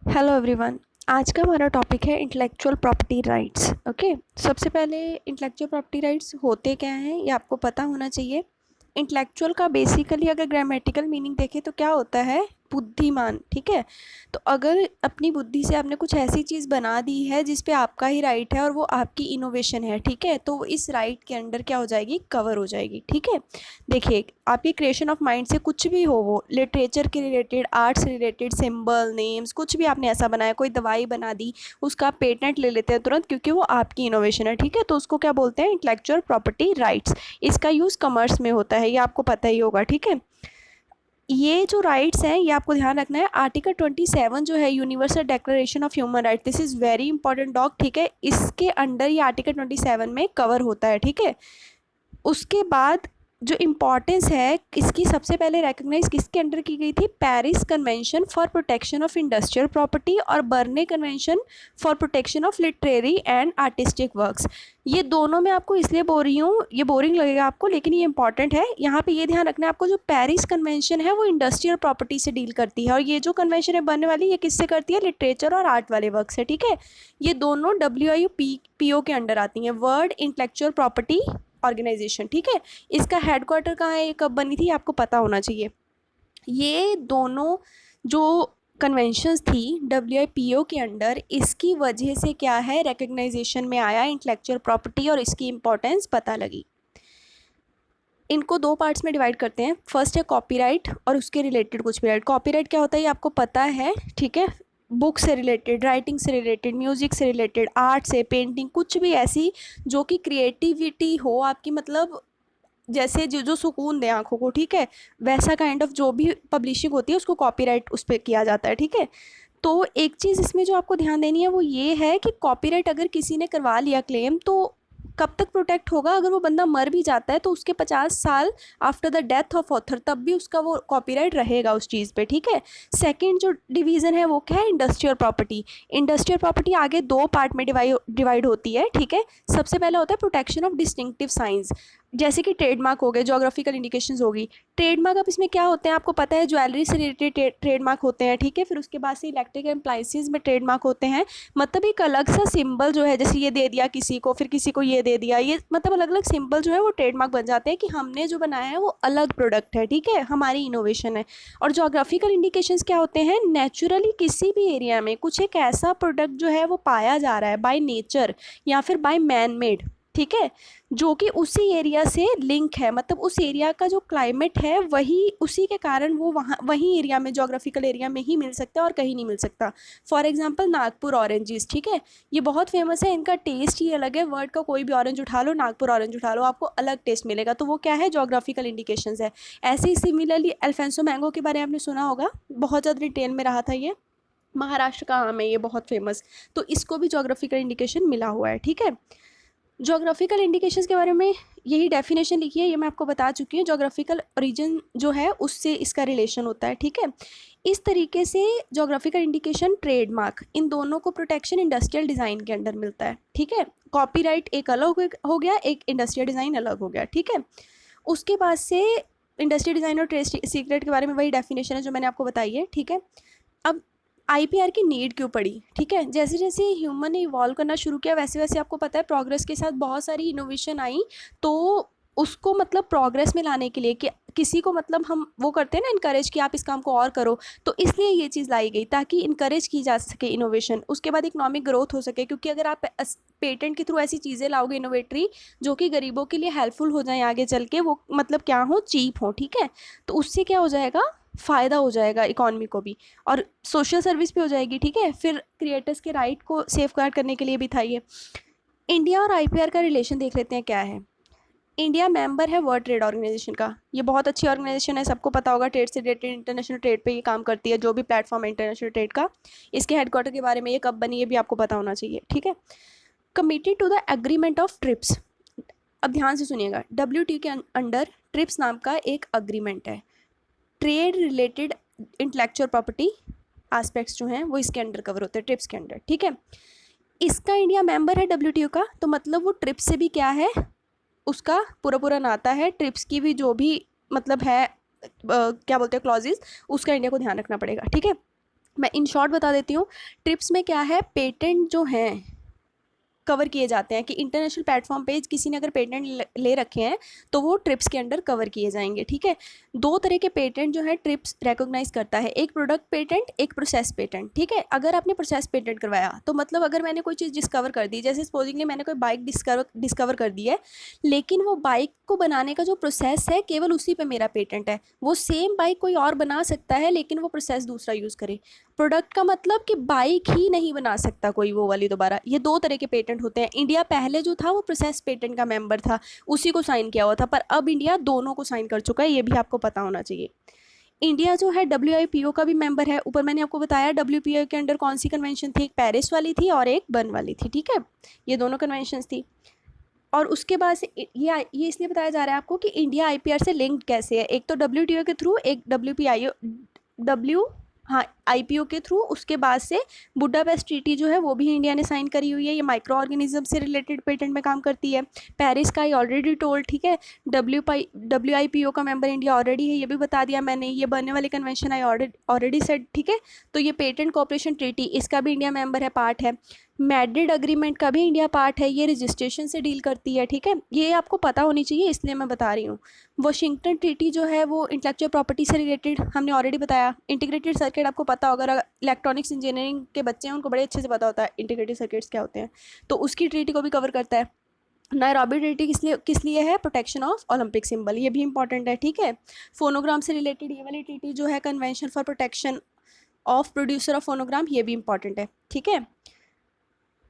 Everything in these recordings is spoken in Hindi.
Hello everyone. आज का हमारा टॉपिक है इंटेलेक्चुअल प्रॉपर्टी राइट्स। ओके, सबसे पहले इंटेलेक्चुअल प्रॉपर्टी राइट्स होते क्या हैं ये आपको पता होना चाहिए। इंटेलेक्चुअल का बेसिकली अगर ग्रामेटिकल मीनिंग देखें तो क्या होता है, बुद्धिमान। ठीक है, तो अगर अपनी बुद्धि से आपने कुछ ऐसी चीज़ बना दी है जिस पे आपका ही राइट है और वो आपकी इनोवेशन है, ठीक है, तो इस राइट के अंडर क्या हो जाएगी, कवर हो जाएगी। ठीक है, देखिए आपकी क्रिएशन ऑफ माइंड से कुछ भी हो, वो लिटरेचर के रिलेटेड, आर्ट से रिलेटेड, सिंबल, नेम्स, कुछ भी आपने ऐसा बनाया, कोई दवाई बना दी, उसका पेटेंट ले लेते हैं तुरंत क्योंकि वो आपकी इनोवेशन है। ठीक है, तो उसको क्या बोलते हैं, इंटेलेक्चुअल प्रॉपर्टी राइट्स। इसका यूज़ कमर्स में होता है, ये आपको पता ही होगा। ठीक है, ये जो राइट्स हैं ये आपको ध्यान रखना है। आर्टिकल 27 जो है, universal declaration of human right, this is very important dog. ठीक है, इसके अंडर ये आर्टिकल 27 में कवर होता है। ठीक है, उसके बाद जो इम्पोर्टेंस है इसकी, सबसे पहले रिकग्नाइज किसके अंडर की गई थी, Paris convention for protection of industrial property और Berne convention for protection of literary and artistic works. ये दोनों मैं आपको इसलिए बोल रही हूँ, ये बोरिंग लगेगा आपको लेकिन ये इंपॉर्टेंट है। यहाँ पे ये ध्यान रखना है आपको, जो पेरिस कन्वेंशन है वो इंडस्ट्रियल प्रॉपर्टी से डील करती है और ये जो कन्वेंशन है बनने वाली, ये किससे करती है, लिटरेचर और आर्ट वाले वर्क से। ठीक है, ये दोनों WIPO के अंडर आती हैं, वर्ल्ड इंटेलेक्चुअल प्रॉपर्टी ऑर्गेनाइजेशन। ठीक है, इसका हेडक्वार्टर कहाँ है, ये कब बनी थी, आपको पता होना चाहिए। ये दोनों जो कन्वेंशंस थी WIPO के अंडर, इसकी वजह से क्या है, रिकग्नाइजेशन में आया इंटेलेक्चुअल प्रॉपर्टी और इसकी इंपॉर्टेंस पता लगी। इनको दो पार्ट्स में डिवाइड करते हैं। फर्स्ट है कॉपीराइट और उसके रिलेटेड कुछ भी राइट। कॉपीराइट क्या होता है ये आपको पता है। ठीक है, बुक से रिलेटेड, राइटिंग से रिलेटेड, म्यूज़िक से रिलेटेड, आर्ट से, पेंटिंग, कुछ भी ऐसी जो कि क्रिएटिविटी हो आपकी, मतलब जैसे जो जो सुकून दे आँखों को। ठीक है, वैसा काइंड ऑफ जो भी पब्लिशिंग होती है उसको कॉपीराइट उस पर किया जाता है। ठीक है, तो एक चीज़ इसमें जो आपको ध्यान देनी है वो ये है कि कॉपीराइट अगर किसी ने करवा लिया क्लेम, तो कब तक प्रोटेक्ट होगा, अगर वो बंदा मर भी जाता है तो उसके 50 साल after the death of author तब भी उसका वो कॉपीराइट रहेगा उस चीज़ पे। ठीक है, सेकंड जो डिवीज़न है वो क्या है, इंडस्ट्रियल प्रॉपर्टी। इंडस्ट्रियल प्रॉपर्टी आगे दो पार्ट में डिवाइड होती है। ठीक है, सबसे पहला होता है प्रोटेक्शन ऑफ डिस्टिंक्टिव साइंस, जैसे कि ट्रेडमार्क हो गए, जोग्राफिकल इंडिकेशंस होगी। ट्रेडमार्क अब इसमें क्या होते हैं आपको पता है, ज्वेलरी से रिलेटेड ट्रेडमार्क होते हैं। ठीक है, फिर उसके बाद से इलेक्ट्रिक अप्लायंसेस में ट्रेडमार्क होते हैं, मतलब एक अलग सा सिंबल जो है, जैसे ये दे दिया किसी को, फिर किसी को ये दे दिया, ये मतलब अलग अलग सिंबल जो है वो ट्रेडमार्क बन जाते हैं कि हमने जो बनाया है वो अलग प्रोडक्ट है। ठीक है, हमारी इनोवेशन है। और जोग्राफिकल इंडिकेशंस क्या होते हैं, नेचुरली किसी भी एरिया में कुछ एक ऐसा प्रोडक्ट जो है वो पाया जा रहा है बाय नेचर या फिर बाय मैन मेड। ठीक है, जो कि उसी एरिया से लिंक है, मतलब उस एरिया का जो क्लाइमेट है वही, उसी के कारण वो वहाँ वहीं एरिया में, जोग्राफिकल एरिया में ही मिल सकता है और कहीं नहीं मिल सकता। For example Nagpur oranges. ठीक है, ये बहुत फेमस है, इनका टेस्ट ही अलग है। वर्ल्ड का कोई भी ऑरेंज उठा लो, नागपुर ऑरेंज उठा लो, आपको अलग टेस्ट मिलेगा, तो वो क्या है, जोग्राफिकल इंडिकेशंस है। ऐसे ही सिमिलरली अल्फांसो मैंगो के बारे में आपने सुना होगा, बहुत ज़्यादा डिटेल में रहा था ये, महाराष्ट्र का आम है ये, बहुत फेमस, तो इसको भी जोग्राफिकल इंडिकेशन मिला हुआ है। ठीक है, जोग्राफिकल इंडिकेशंस के बारे में यही डेफिनेशन लिखी है, ये मैं आपको बता चुकी हूँ। जोग्राफिकल रीजन जो है उससे इसका रिलेशन होता है। ठीक है, इस तरीके से जोग्राफिकल इंडिकेशन, ट्रेडमार्क, इन दोनों को प्रोटेक्शन इंडस्ट्रियल डिज़ाइन के अंडर मिलता है। ठीक है, कॉपीराइट एक अलग हो गया, एक इंडस्ट्रियल डिज़ाइन अलग हो गया। ठीक है, उसके बाद से इंडस्ट्रियल डिज़ाइन और ट्रेड सीक्रेट के बारे में वही डेफिनेशन है जो मैंने आपको बताई है। ठीक है, अब IPR की नीड क्यों पड़ी। ठीक है, जैसे जैसे ह्यूमन ने इवॉल्व करना शुरू किया वैसे वैसे आपको पता है प्रोग्रेस के साथ बहुत सारी इनोवेशन आई, तो उसको मतलब प्रोग्रेस में लाने के लिए कि किसी को, मतलब हम वो करते हैं ना इनकरेज कि आप इस काम को और करो, तो इसलिए ये चीज़ लाई गई ताकि इनकरेज की जा सके इनोवेशन, उसके बाद इकोनॉमिक ग्रोथ हो सके। क्योंकि अगर आप पेटेंट के थ्रू ऐसी चीज़ें लाओगे इनोवेटरी जो कि गरीबों के लिए हेल्पफुल हो जाए आगे चल के, वो मतलब क्या हो, चीप हो। ठीक है, तो उससे क्या हो जाएगा, फ़ायदा हो जाएगा इकॉनमी को भी और सोशल सर्विस भी हो जाएगी। ठीक है, फिर क्रिएटर्स के राइट को सेफ गार्ड करने के लिए भी था ये। इंडिया और IPR का रिलेशन देख लेते हैं क्या है। इंडिया मेंबर है वर्ल्ड ट्रेड ऑर्गेनाइजेशन का, ये बहुत अच्छी ऑर्गेनाइजेशन है, सबको पता होगा, ट्रेड से रिलेटेड, इंटरनेशनल ट्रेड पे ये काम करती है, जो भी प्लेटफॉर्म है इंटरनेशनल ट्रेड का। इसके हेडक्वार्टर के बारे में, ये कब बनी, ये भी आपको पता होना चाहिए। ठीक है, committed to the agreement of TRIPS. अब ध्यान से सुनिएगा, WTO के अंडर ट्रिप्स नाम का एक अग्रीमेंट है, trade related intellectual property aspects जो हैं वो इसके अंडर कवर होते हैं, ट्रिप्स के अंडर। ठीक है, इसका इंडिया मेंबर है WTO का, तो मतलब वो ट्रिप्स से भी क्या है, उसका पूरा पूरा नाता है। ट्रिप्स की भी जो भी मतलब है क्या बोलते हैं क्लॉजेज, उसका इंडिया को ध्यान रखना पड़ेगा। ठीक है, मैं इन शॉर्ट बता देती हूँ। ट्रिप्स में क्या है, पेटेंट जो हैं कवर किए जाते हैं कि इंटरनेशनल प्लेटफॉर्म पे किसी ने अगर पेटेंट ले रखे हैं तो वो ट्रिप्स के अंडर कवर किए जाएंगे, ठीक है। दो तरह के पेटेंट जो है ट्रिप्स रिकॉग्नाइज करता है, एक प्रोडक्ट पेटेंट, एक प्रोसेस पेटेंट, ठीक है। अगर आपने प्रोसेस पेटेंट करवाया तो मतलब अगर मैंने कोई चीज़ डिस्कवर कर दी, जैसे सपोजिंगली मैंने कोई बाइक डिस्कवर कर दी है, लेकिन वो बाइक को बनाने का जो प्रोसेस है केवल उसी पे मेरा पेटेंट है, वो सेम बाइक कोई और बना सकता है लेकिन वो प्रोसेस दूसरा यूज़ करे। प्रोडक्ट का मतलब कि बाइक ही नहीं बना सकता कोई वो वाली दोबारा। ये दो तरह के पेटेंट होते हैं। इंडिया पहले जो था वो प्रोसेस पेटेंट का मेंबर था, उसी को साइन किया हुआ था, पर अब इंडिया दोनों को साइन कर चुका है, ये भी आपको पता होना चाहिए। इंडिया जो है WIPO का भी मेंबर है। ऊपर मैंने आपको बताया WPO के अंडर कौन सी कन्वेंशन थी, एक पेरिस वाली थी और एक बर्न वाली थी, ठीक है। ये दोनों कन्वेंशन थी। और उसके बाद से ये इसलिए बताया जा रहा है आपको कि इंडिया IPR से लिंक्ड कैसे है। एक तो WTO के थ्रू, एक WPIO डब्ल्यू हाँ IPO के थ्रू, उसके बाद से बुडापेस्ट ट्रीटी जो है वो भी इंडिया ने साइन करी हुई है, ये माइक्रो ऑर्गेनिज्म से रिलेटेड पेटेंट में काम करती है। पेरिस का ये ऑलरेडी टोल्ड, ठीक है। WIPO का मेंबर इंडिया ऑलरेडी है, ये भी बता दिया मैंने। ये बनने वाली कन्वेंशन आई ऑलरेडी सेड, ठीक है। तो ये पेटेंट कोऑपरेशन ट्रीटी, इसका भी इंडिया मेंबर है, पार्ट है। मैड्रिड अग्रीमेंट का भी इंडिया पार्ट है, ये रजिस्ट्रेशन से डील करती है, ठीक है। ये आपको पता होनी चाहिए इसलिए मैं बता रही हूँ। वाशिंगटन ट्रीटी जो है वो इंटेलेक्चुअल प्रॉपर्टी से रिलेटेड हमने ऑलरेडी बताया। इंटीग्रेटेड सर्किट आपको पता होगा, अगर इलेक्ट्रॉनिक्स इंजीनियरिंग के बच्चे हैं उनको बड़े अच्छे से पता होता है इंटीग्रेटेड सर्किट्स क्या होते हैं, तो उसकी ट्रीटी को भी कवर करता है। नायरोबी ट्रीटी किस लिए है, प्रोटेक्शन ऑफ ओलंपिक सिंबल, ये भी इंपॉर्टेंट है, ठीक है। फोनोग्राम से रिलेटेड ये वाली ट्रीटी जो है, convention for protection of producer of phonogram, ये भी इंपॉर्टेंट है, ठीक है।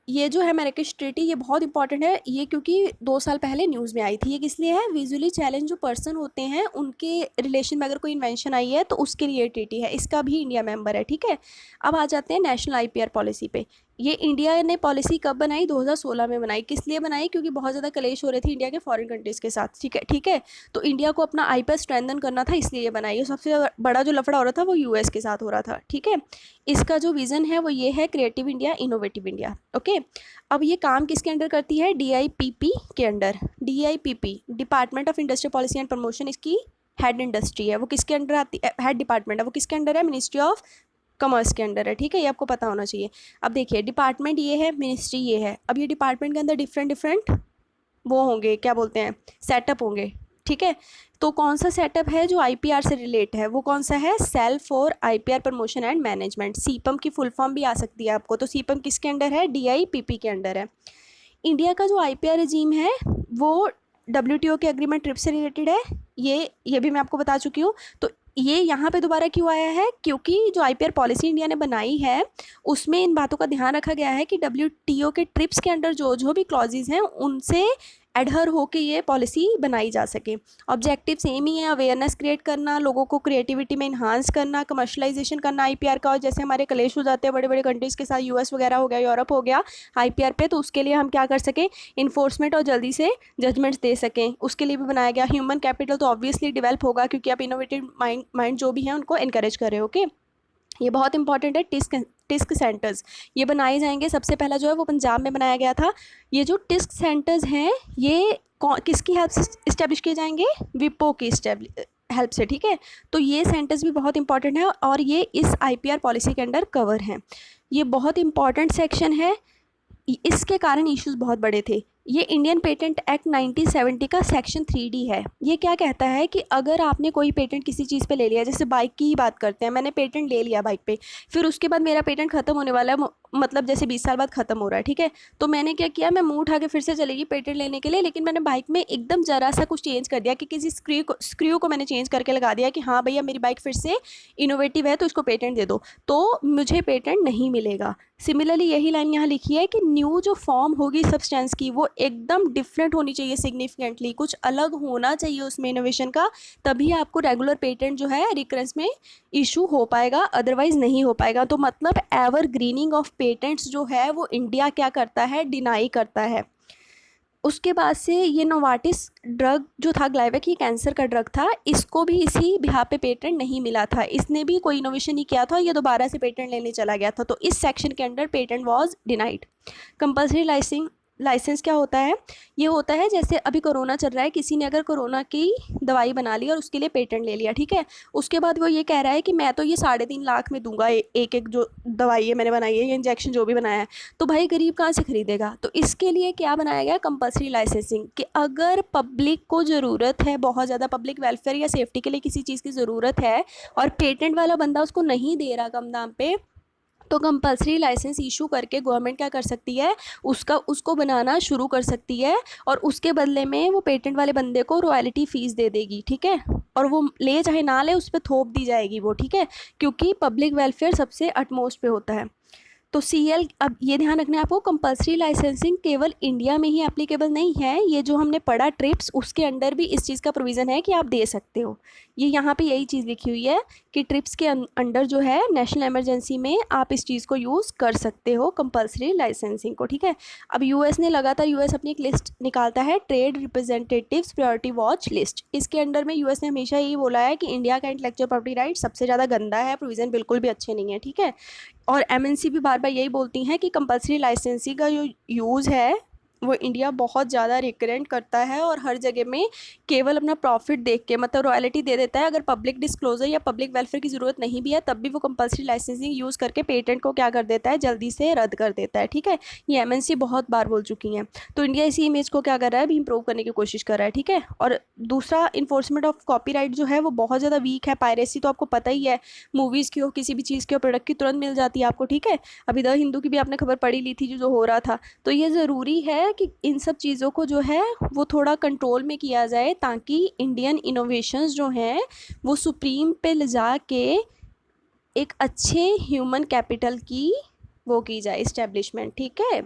ये जो है मैराकेश ट्रीटी, ये बहुत इंपॉर्टेंट है, ये क्योंकि 2 साल पहले न्यूज़ में आई थी। ये किस लिए है, विजुअली चैलेंज जो पर्सन होते हैं उनके रिलेशन में अगर कोई इन्वेंशन आई है तो उसके लिए ट्रीटी है, इसका भी इंडिया मेंबर है, ठीक है। अब आ जाते हैं नेशनल IPR पॉलिसी पे। ये इंडिया ने पॉलिसी कब बनाई, 2016 में बनाई। किस लिए बनाई, क्योंकि बहुत ज़्यादा कलेश हो रहे थे इंडिया के फॉरेन कंट्रीज़ के साथ, ठीक है। तो इंडिया को अपना IPR स्ट्रेंथन करना था, इसलिए ये बनाई। सबसे बड़ा जो लफड़ा हो रहा था वो US के साथ हो रहा था, ठीक है। इसका जो विज़न है वो ये है, creative India, innovative India, okay. अब ये काम किसके अंडर करती है, DIPP के under. DIPP department of industrial policy and promotion, इसकी हेड इंडस्ट्री है। वो किसके अंडर आती है, हेड डिपार्टमेंट है वो किसके अंडर है, मिनिस्ट्री ऑफ कॉमर्स के अंडर है, ठीक है। ये आपको पता होना चाहिए। अब देखिए, डिपार्टमेंट ये है, मिनिस्ट्री ये है। अब ये डिपार्टमेंट के अंदर डिफरेंट वो होंगे, क्या बोलते हैं, सेटअप होंगे, ठीक है। तो कौन सा सेटअप है जो IPR से रिलेट है, वो कौन सा है, cell for IPR promotion and management. CIPAM की फुल फॉर्म भी आ सकती है आपको। तो सीपम किसके अंडर है, DIPP के अंडर है। इंडिया का जो IPR रजीम है वो WTO के एग्रीमेंट ट्रिप से रिलेटेड है, ये भी मैं आपको बता चुकी हूँ। तो ये यहाँ पे दोबारा क्यों आया है, क्योंकि जो IPR पॉलिसी इंडिया ने बनाई है उसमें इन बातों का ध्यान रखा गया है कि WTO के ट्रिप्स के अंडर जो जो भी क्लॉजेज हैं उनसे एडहर होके ये पॉलिसी बनाई जा सके। ऑब्जेक्टिव सेम ही है, अवेयरनेस क्रिएट करना, लोगों को क्रिएटिविटी में इन्हांस करना, कमर्शलाइजेशन करना IPR का। और जैसे हमारे कलेश हो जाते हैं बड़े बड़े कंट्रीज़ के साथ, US वगैरह हो गया, यूरोप हो गया, IPR पे, तो उसके लिए हम क्या कर सकें, इन्फोर्समेंट और जल्दी से जजमेंट्स दे सकें, उसके लिए भी बनाया गया। ह्यूमन कैपिटल तो ऑब्वियसली डेवलप होगा क्योंकि आप इनोवेटिव माइंड जो भी हैं उनको इनकरेज कर रहे हो, ओके। ये बहुत इंपॉर्टेंट है। टिस्क सेंटर्स ये बनाए जाएंगे। सबसे पहला जो है वो पंजाब में बनाया गया था। ये जो टिस्क सेंटर्स हैं ये किसकी हेल्प से इस्टेब्लिश किए जाएंगे, विपो की हेल्प से, ठीक है। तो ये सेंटर्स भी बहुत इंपॉर्टेंट है और ये इस IPR पॉलिसी के अंडर कवर हैं। ये बहुत इंपॉर्टेंट सेक्शन है, इसके कारण इश्यूज बहुत बड़े थे। ये इंडियन पेटेंट एक्ट 1970 का सेक्शन 3D है। ये क्या कहता है कि अगर आपने कोई पेटेंट किसी चीज़ पे ले लिया, जैसे बाइक की ही बात करते हैं, मैंने पेटेंट ले लिया बाइक पे, फिर उसके बाद मेरा पेटेंट ख़त्म होने वाला है, मतलब जैसे 20 साल बाद ख़त्म हो रहा है, ठीक है। तो मैंने क्या किया, मैं मुँह उठा के फिर से चलेगी पेटेंट लेने के लिए, लेकिन मैंने बाइक में एकदम ज़रा सा कुछ चेंज कर दिया कि किसी स्क्रू को मैंने चेंज करके लगा दिया कि हाँ भैया मेरी बाइक फिर से इनोवेटिव है तो इसको पेटेंट दे दो, तो मुझे पेटेंट नहीं मिलेगा। सिमिलरली यही लाइन यहाँ लिखी है कि न्यू जो फॉर्म होगी सब्सटेंस की वो एकदम डिफरेंट होनी चाहिए, सिग्निफिकेंटली कुछ अलग होना चाहिए उसमें इनोवेशन का, तभी आपको रेगुलर पेटेंट जो है रिकरेंस में इशू हो पाएगा, अदरवाइज नहीं हो पाएगा। तो मतलब एवर ग्रीनिंग ऑफ पेटेंट्स जो है वो इंडिया क्या करता है, डिनाई करता है। उसके बाद से ये नोवार्टिस ड्रग जो था, ग्लाइवेक, ये कैंसर का ड्रग था, इसको भी इसी बिहार पे पेटेंट नहीं मिला था, इसने भी कोई इनोवेशन नहीं किया था, ये दोबारा से पेटेंट लेने चला गया था, तो इस सेक्शन के under patent was denied. Compulsory licensing licence क्या होता है? ये होता है जैसे अभी कोरोना चल रहा है, किसी ने अगर कोरोना की दवाई बना ली और उसके लिए पेटेंट ले लिया, ठीक है, उसके बाद वो ये कह रहा है कि मैं तो ये 3.5 लाख में दूंगा एक एक जो दवाई है मैंने बनाई है, ये इंजेक्शन जो भी बनाया है, तो भाई गरीब कहाँ से खरीदेगा? तो इसके लिए क्या बनाया गया, कंपल्सरी लाइसेंसिंग, कि अगर पब्लिक को ज़रूरत है, बहुत ज़्यादा पब्लिक वेलफेयर या सेफ्टी के लिए किसी चीज़ की ज़रूरत है और पेटेंट वाला बंदा उसको नहीं दे रहा कम दाम पे, तो कंपल्सरी लाइसेंस इशू करके गवर्नमेंट क्या कर सकती है, उसको बनाना शुरू कर सकती है, और उसके बदले में वो पेटेंट वाले बंदे को रॉयल्टी फ़ीस दे देगी, ठीक है, और वो ले चाहे ना ले, उस पर थोप दी जाएगी वो, ठीक है, क्योंकि पब्लिक वेलफेयर सबसे अटमोस्ट पे होता है। तो सीएल, अब ये ध्यान रखना है आपको, कंपल्सरी लाइसेंसिंग केवल इंडिया में ही एप्लीकेबल नहीं है, ये जो हमने पढ़ा ट्रिप्स, उसके अंडर भी इस चीज़ का प्रोविज़न है कि आप दे सकते हो। ये यहाँ पे यही चीज़ लिखी हुई है कि ट्रिप्स के अंडर जो है नेशनल इमरजेंसी में आप इस चीज़ को यूज़ कर सकते हो, कंपल्सरी लाइसेंसिंग को, ठीक है। अब यूएस ने लगातार, यूएस अपनी एक लिस्ट निकालता है, trade representatives priority watch list, इसके अंडर में यूएस ने हमेशा यही बोला है कि इंडिया का इंटेलेक्चुअल प्रॉपर्टी राइट सबसे ज़्यादा गंदा है, प्रोविज़न बिल्कुल भी अच्छे नहीं है, ठीक है। और एमएनसी भी बार बार यही बोलती हैं कि कंपल्सरी लाइसेंसिंग का जो यूज़ है वो इंडिया बहुत ज़्यादा रिकरेंट करता है, और हर जगह में केवल अपना प्रॉफिट देख के, मतलब रॉयल्टी दे देता है, अगर पब्लिक डिस्क्लोजर या पब्लिक वेलफेयर की ज़रूरत नहीं भी है तब भी वो कंपल्सरी लाइसेंसिंग यूज़ करके पेटेंट को क्या कर देता है, जल्दी से रद्द कर देता है, ठीक है। ये एमएनसी बहुत बार बोल चुकी हैं। तो इंडिया इसी इमेज को क्या कर रहा है, अभी इंप्रूव करने की कोशिश कर रहा है, ठीक है। और दूसरा, इन्फोर्समेंट ऑफ कॉपीराइट जो है वो बहुत ज़्यादा वीक है। पायरेसी तो आपको पता ही है, मूवीज़ की हो, किसी भी चीज़ की हो, प्रोडक्ट की तुरंत मिल जाती है आपको, ठीक है। अभी द हिंदू की भी आपने खबर पढ़ी ली थी जो हो रहा था। तो ये ज़रूरी है कि इन सब चीज़ों को जो है वो थोड़ा कंट्रोल में किया जाए, ताकि इंडियन इनोवेशंस जो हैं वो सुप्रीम पे ले जा के एक अच्छे ह्यूमन कैपिटल की वो की जाए, इस्टेब्लिशमेंट, ठीक है।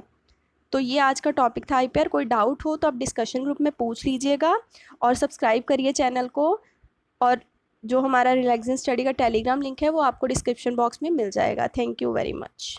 तो ये आज का टॉपिक था आईपीआर। कोई डाउट हो तो आप डिस्कशन ग्रुप में पूछ लीजिएगा, और सब्सक्राइब करिए चैनल को, और जो हमारा रिलैक्सेशन स्टडी का टेलीग्राम लिंक है वो आपको डिस्क्रिप्शन बॉक्स में मिल जाएगा। Thank you very much.